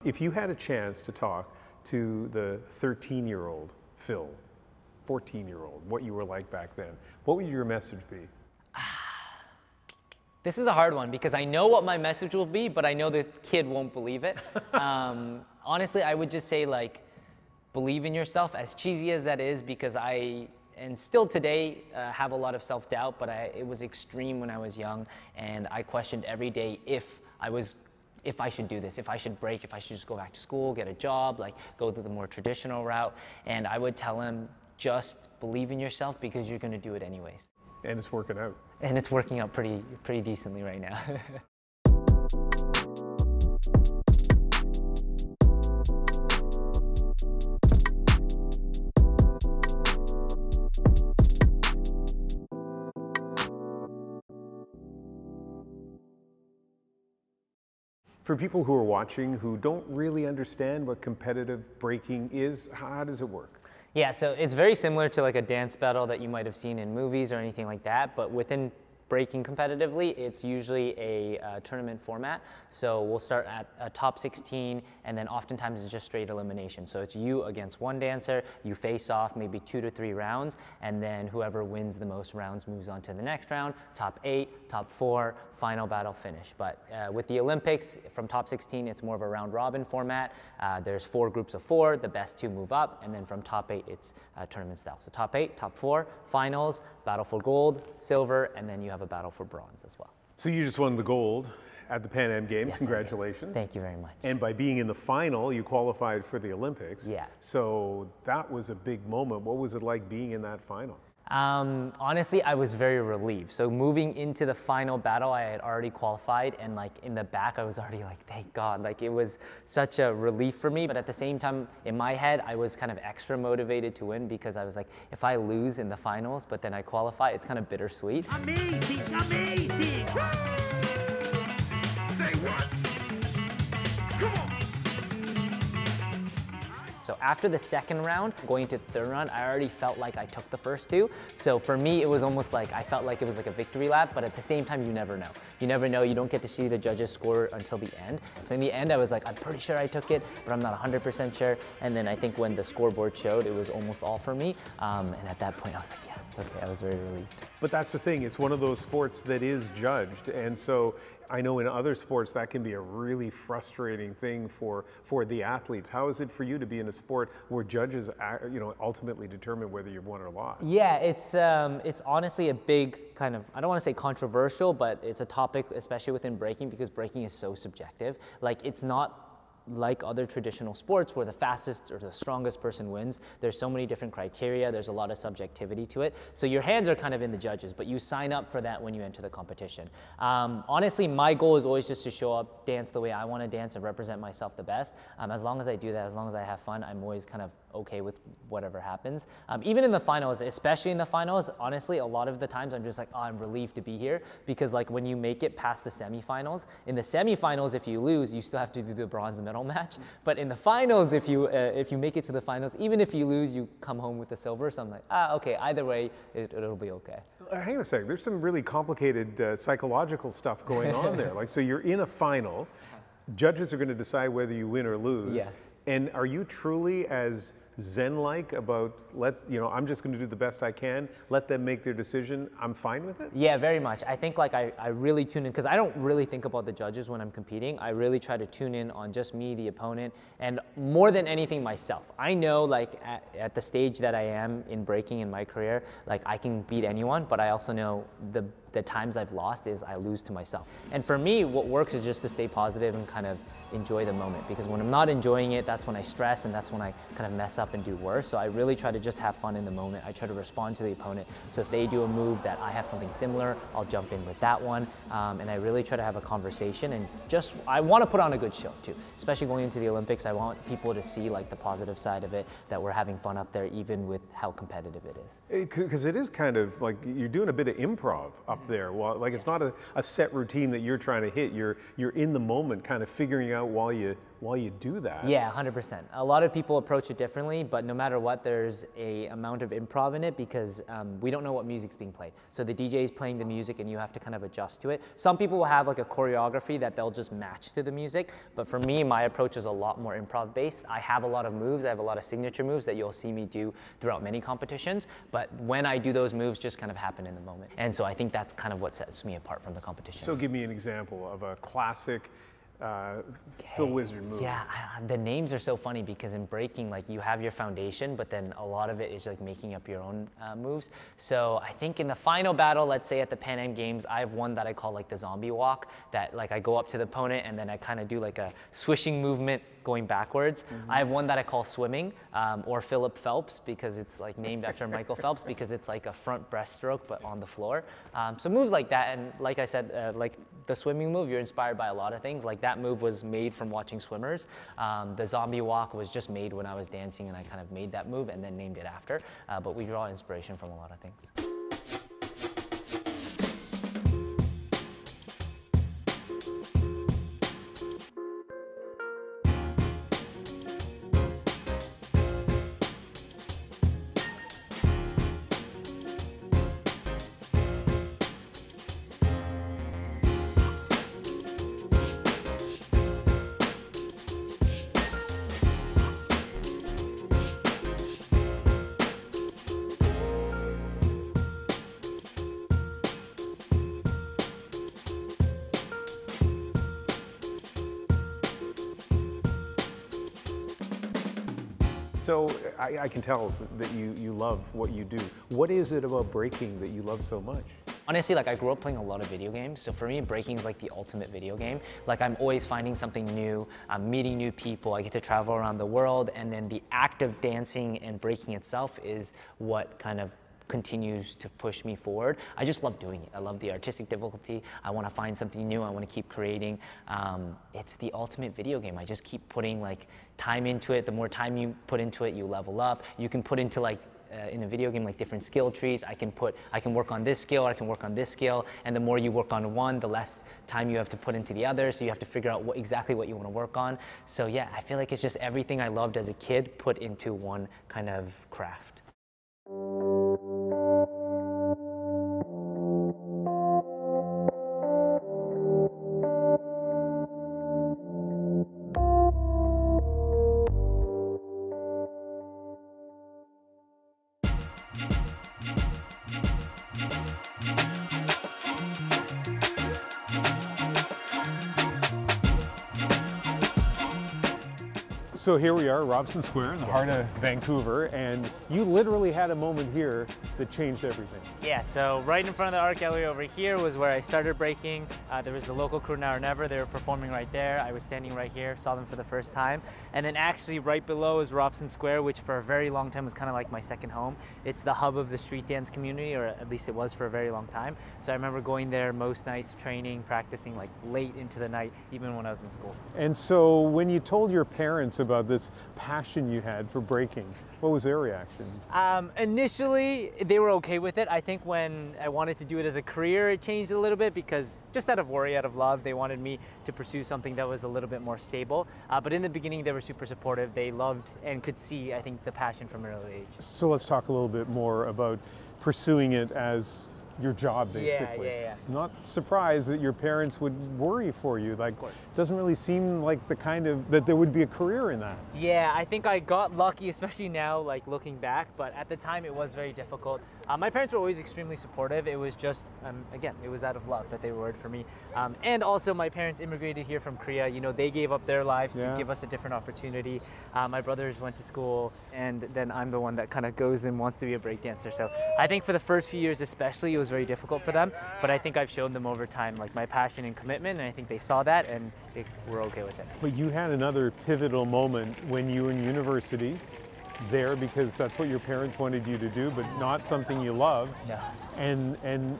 If you had a chance to talk to the 13-year-old Phil, 14-year-old, what you were like back then, what would your message be? This is a hard one because I know what my message will be, but I know the kid won't believe it. Honestly, I would just say, like, believe in yourself, as cheesy as that is, because and still today, have a lot of self-doubt, but it was extreme when I was young, and I questioned every day if I should do this, if I should break, if I should just go back to school, get a job, like go through the more traditional route. And I would tell him, just believe in yourself because you're gonna do it anyways. And it's working out. And it's working out pretty decently right now. For people who are watching who don't really understand what competitive breaking is, how does it work? Yeah, so it's very similar to like a dance battle that you might have seen in movies or anything like that, but within breaking competitively, it's usually a tournament format. So we'll start at a top 16, and then oftentimes it's just straight elimination. So it's you against one dancer, you face off maybe 2 to 3 rounds, and then whoever wins the most rounds moves on to the next round, top 8, top 4, final battle finish. But with the Olympics, from top 16, it's more of a round robin format. There's 4 groups of 4, the best 2 move up, and then from top 8, it's tournament style. So top 8, top 4, finals, battle for gold, silver, and then you have a battle for bronze as well. So you just won the gold at the Pan Am Games. Yes, congratulations. Thank you very much. And by being in the final, you qualified for the Olympics. Yeah. So that was a big moment. What was it like being in that final? Honestly, I was very relieved. So moving into the final battle, I had already qualified, and like in the back, I was already like, thank God. Like it was such a relief for me. But at the same time, in my head, I was kind of extra motivated to win because I was like, if I lose in the finals, but then I qualify, it's kind of bittersweet. Amazing, amazing! Say what? Come on! So after the second round, going into the third round, I already felt like I took the first 2. So for me, it was almost like, I felt like it was like a victory lap, but at the same time, you never know. You never know, you don't get to see the judges score until the end. So in the end, I was like, I'm pretty sure I took it, but I'm not 100% sure. And then I think when the scoreboard showed, it was almost all for me. And at that point, I was like, yes, okay, I was very relieved. But that's the thing, it's one of those sports that is judged. And so I know in other sports that can be a really frustrating thing for the athletes. How is it for you to be in a sport where judges, ultimately determine whether you've won or lost? Yeah, it's honestly a big kind of, I don't want to say controversial, but it's a topic, especially within breaking, because breaking is so subjective. Like, it's not like other traditional sports where the fastest or the strongest person wins. There's so many different criteria, there's a lot of subjectivity to it. So your hands are kind of in the judges, but you sign up for that when you enter the competition. Honestly, my goal is always just to show up, dance the way I want to dance, and represent myself the best. As long as I do that, as long as I have fun, I'm always kind of okay with whatever happens. Even in the finals, especially in the finals, honestly, a lot of the times I'm just like, oh, I'm relieved to be here, because like when you make it past the semifinals, in the semifinals, if you lose, you still have to do the bronze medal match. But in the finals, if you make it to the finals, even if you lose, you come home with the silver. So I'm like, okay, either way, it'll be okay. Hang on a second, there's some really complicated psychological stuff going on there. Like, so you're in a final, judges are going to decide whether you win or lose. Yes. And are you truly as Zen-like about, I'm just going to do the best I can, let them make their decision, I'm fine with it? Yeah, very much. I think like I really tune in, because I don't really think about the judges when I'm competing. I really try to tune in on just me, the opponent, and more than anything, myself. I know like at the stage that I am in breaking in my career, like I can beat anyone, but I also know the times I've lost is I lose to myself. And for me, what works is just to stay positive and kind of enjoy the moment, because when I'm not enjoying it, that's when I stress and that's when I kind of mess up and do worse. So I really try to just have fun in the moment. I try to respond to the opponent. So if they do a move that I have something similar, I'll jump in with that one. And I really try to have a conversation, and I want to put on a good show too. Especially going into the Olympics, I want people to see like the positive side of it, that we're having fun up there even with how competitive it is. Because it is kind of like you're doing a bit of improv up there. Well, like it's not a set routine that you're trying to hit. You're in the moment kind of figuring out out while you do that. Yeah, 100%. A lot of people approach it differently, but no matter what, there's a amount of improv in it because we don't know what music's being played. So the DJ is playing the music and you have to kind of adjust to it. Some people will have like a choreography that they'll just match to the music, but for me, my approach is a lot more improv based. I have a lot of moves, I have a lot of signature moves that you'll see me do throughout many competitions, but when I do those moves just kind of happen in the moment. And so I think that's kind of what sets me apart from the competition. So give me an example of a classic Phil Wizard move. Yeah, the names are so funny because in breaking, like you have your foundation, but then a lot of it is like making up your own moves. So I think in the final battle, let's say at the Pan Am Games, I have one that I call like the zombie walk, that like I go up to the opponent and then I kind of do like a swishing movement going backwards. I have one that I call swimming, or Philip Phelps, because it's like named after Michael Phelps, because it's like a front breaststroke but on the floor. So moves like that, and like I said, like the swimming move, you're inspired by a lot of things. Like that move was made from watching swimmers. The zombie walk was just made when I was dancing, and I kind of made that move and then named it after. But we draw inspiration from a lot of things. So I can tell that you love what you do. What is it about breaking that you love so much? Honestly, like I grew up playing a lot of video games, so for me, breaking is like the ultimate video game. Like I'm always finding something new, I'm meeting new people, I get to travel around the world, and then the act of dancing and breaking itself is what kind of continues to push me forward. I just love doing it. I love the artistic difficulty. I want to find something new. I want to keep creating. It's the ultimate video game. I just keep putting like time into it. The more time you put into it, you level up. You can put into like in a video game like different skill trees. I can work on this skill, or I can work on this skill, and the more you work on one, the less time you have to put into the other, so you have to figure out exactly what you want to work on. So yeah, I feel like it's just everything I loved as a kid put into one kind of craft. So here we are, Robson Square, the heart of Vancouver, and you literally had a moment here that changed everything. Yeah, so right in front of the art gallery over here was where I started breaking. There was the local crew Now or Never. They were performing right there. I was standing right here, saw them for the first time. And then actually right below is Robson Square, which for a very long time was kind of like my second home. It's the hub of the street dance community, or at least it was for a very long time. So I remember going there most nights, training, practicing like late into the night, even when I was in school. And so when you told your parents about this passion you had for breaking, what was their reaction? Initially, they were okay with it. I think when I wanted to do it as a career, it changed a little bit because just out of worry, out of love, they wanted me to pursue something that was a little bit more stable. But in the beginning, they were super supportive. They loved and could see, I think, the passion from an early age. So let's talk a little bit more about pursuing it as your job, basically. Yeah. Not surprised that your parents would worry for you. Like, it doesn't really seem like the kind of, that there would be a career in that. Yeah, I think I got lucky, especially now, like looking back, but at the time it was very difficult. My parents were always extremely supportive. It was just, again, it was out of love that they were worried for me. And also my parents immigrated here from Korea. You know, they gave up their lives to give us a different opportunity. My brothers went to school, and then I'm the one that kind of goes and wants to be a breakdancer. So I think for the first few years especially, it was very difficult for them, but I think I've shown them over time like my passion and commitment, and I think they saw that and they were okay with it. But you had another pivotal moment when you were in university there because that's what your parents wanted you to do, but not something you loved. No. And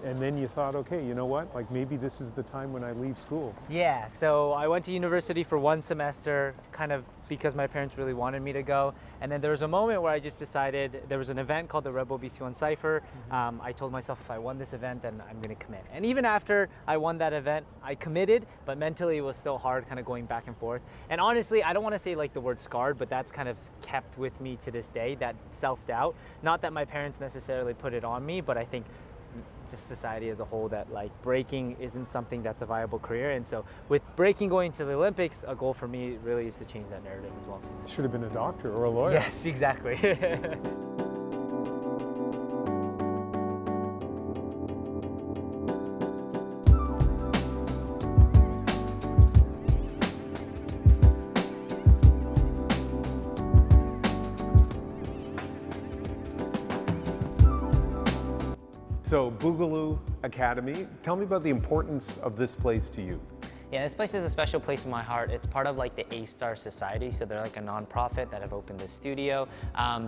then you thought, okay, you know what? Like maybe this is the time when I leave school. Yeah, so I went to university for 1 semester, kind of because my parents really wanted me to go. And then there was a moment where I just decided, there was an event called the Rebel BC1 Cypher. I told myself if I won this event, then I'm gonna commit. And even after I won that event, I committed, but mentally it was still hard kind of going back and forth. And honestly, I don't wanna say like the word scarred, but that's kind of kept with me to this day, that self-doubt. Not that my parents necessarily put it on me, but I think just society as a whole, that like breaking isn't something that's a viable career. And so with breaking going to the Olympics, a goal for me really is to change that narrative as well. Should have been a doctor or a lawyer. Yes, exactly. So Boogaloo Academy, tell me about the importance of this place to you. Yeah, this place is a special place in my heart. It's part of like the A-Star Society, so they're like a nonprofit that have opened this studio.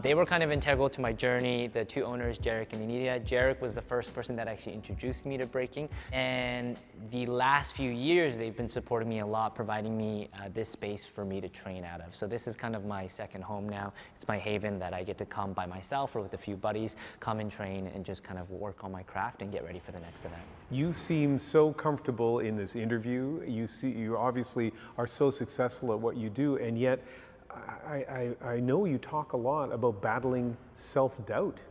They were kind of integral to my journey. The two owners, Jarek and Anita. Jarek was the first person that actually introduced me to breaking, and the last few years they've been supporting me a lot, providing me this space for me to train out of. So this is kind of my second home now. It's my haven that I get to come by myself or with a few buddies, come and train and just kind of work on my craft and get ready for the next event. You seem so comfortable in this interview. You obviously are so successful at what you do, and yet I know you talk a lot about battling self-doubt.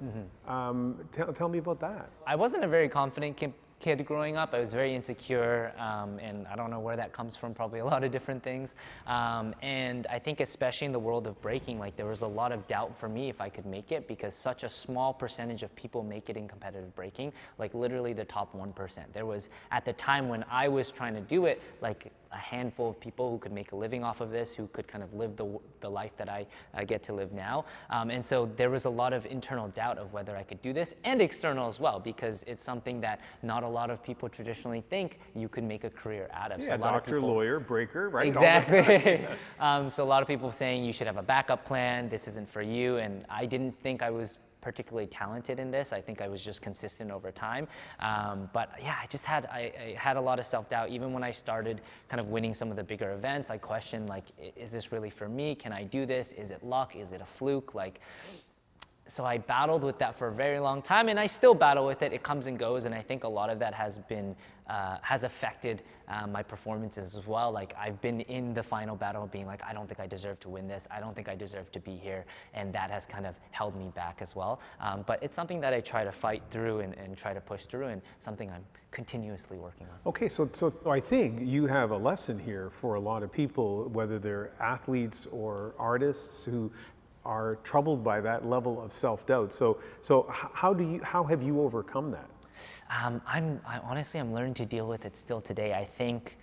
Tell me about that. I wasn't a very confident kid growing up. I was very insecure, and I don't know where that comes from, probably a lot of different things. And I think especially in the world of breaking, like there was a lot of doubt for me if I could make it, because such a small percentage of people make it in competitive breaking, like literally the top 1%. There was, at the time when I was trying to do it, like a handful of people who could make a living off of this, who could kind of live the life that I get to live now. And so there was a lot of internal doubt of whether I could do this, and external as well, because it's something that not a lot of people traditionally think you could make a career out of. Yeah, so a lot doctor, of people, lawyer, breaker, right? Exactly. So a lot of people saying you should have a backup plan, this isn't for you, and I didn't think I was particularly talented in this. I think I was just consistent over time. But yeah, I had a lot of self-doubt. Even when I started kind of winning some of the bigger events, I questioned like, is this really for me? Can I do this? Is it luck? Is it a fluke? Like, so I battled with that for a very long time, and I still battle with it. It comes and goes, and I think a lot of that has been has affected my performances as well. Like I've been in the final battle being like, I don't think I deserve to win this. I don't think I deserve to be here, and that has kind of held me back as well. But it's something that I try to fight through and try to push through, and something I'm continuously working on. Okay, so I think you have a lesson here for a lot of people, whether they're athletes or artists who are troubled by that level of self-doubt. So how have you overcome that? Honestly, I'm learning to deal with it still today. I think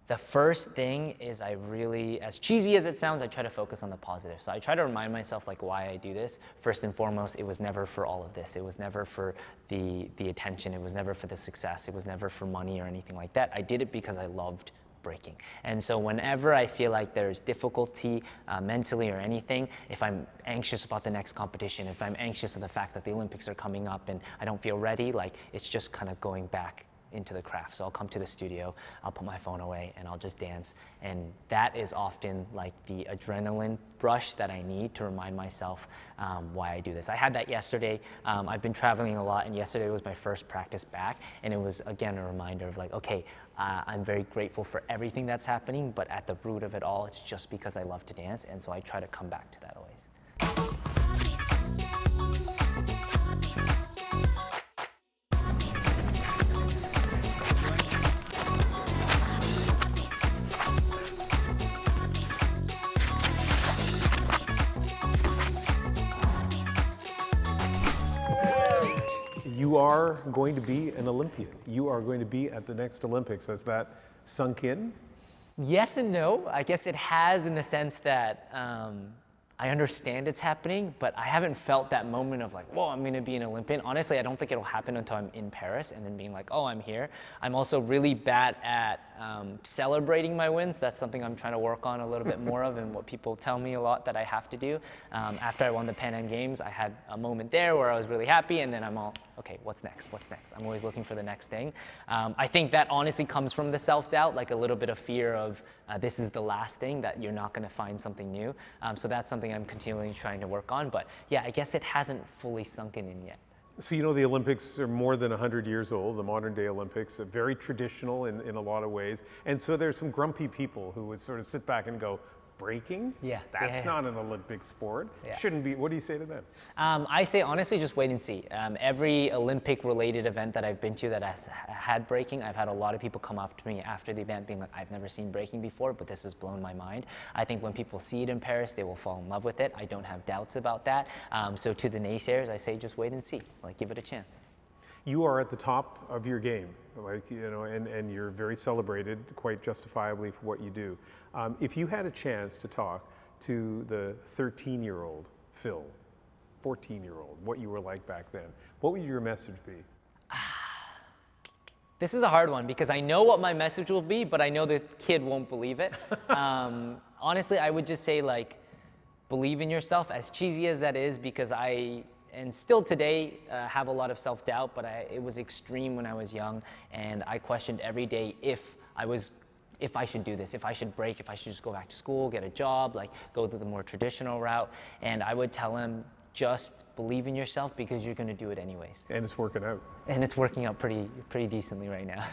the first thing is I really, as cheesy as it sounds, I try to focus on the positive. So I try to remind myself like why I do this. First and foremost, it was never for all of this. It was never for the attention. It was never for the success. It was never for money or anything like that. I did it because I loved breaking. And so whenever I feel like there's difficulty mentally or anything, if I'm anxious about the next competition, if I'm anxious of the fact that the Olympics are coming up and I don't feel ready, like it's just kind of going back into the craft. So I'll come to the studio, I'll put my phone away, and I'll just dance. And that is often like the adrenaline rush that I need to remind myself why I do this. I had that yesterday. I've been traveling a lot, and yesterday was my first practice back, and it was again a reminder of like, okay, I'm very grateful for everything that's happening, but at the root of it all, it's just because I love to dance, and so I try to come back to that always. You are going to be an Olympian. You are going to be at the next Olympics. Has that sunk in? Yes and no. I guess it has, in the sense that I understand it's happening, but I haven't felt that moment of like, whoa, I'm going to be an Olympian. Honestly, I don't think it'll happen until I'm in Paris and then being like, oh, I'm here. I'm also really bad at celebrating my wins. That's something I'm trying to work on a little bit more of, and what people tell me a lot that I have to do. After I won the Pan Am Games, I had a moment there where I was really happy, and then I'm all, okay, what's next? What's next? I'm always looking for the next thing. I think that honestly comes from the self-doubt, like a little bit of fear of this is the last thing, that you're not going to find something new. So that's something I'm continually trying to work on. But yeah, I guess it hasn't fully sunken in yet. So you know the Olympics are more than 100 years old, the modern day Olympics, are very traditional in a lot of ways. And so there's some grumpy people who would sort of sit back and go, breaking? Yeah. That's not an Olympic sport. Yeah. Shouldn't be. What do you say to them? I say honestly, just wait and see. Every Olympic related event that I've been to that has had breaking, I've had a lot of people come up to me after the event being like, I've never seen breaking before, but this has blown my mind. I think when people see it in Paris, they will fall in love with it. I don't have doubts about that. So to the naysayers, I say just wait and see, like give it a chance. You are at the top of your game, like, you know, and you're very celebrated quite justifiably for what you do. If you had a chance to talk to the 13-year-old Phil, 14-year-old, what you were like back then, what would your message be? This is a hard one because I know what my message will be, but I know the kid won't believe it. Honestly, I would just say, like, believe in yourself, as cheesy as that is, because and still today have a lot of self-doubt, but it was extreme when I was young, and I questioned every day if I should do this, if I should break, if I should just go back to school, get a job, like go the more traditional route. And I would tell him, just believe in yourself because you're going to do it anyways. And it's working out. And it's working out pretty decently right now.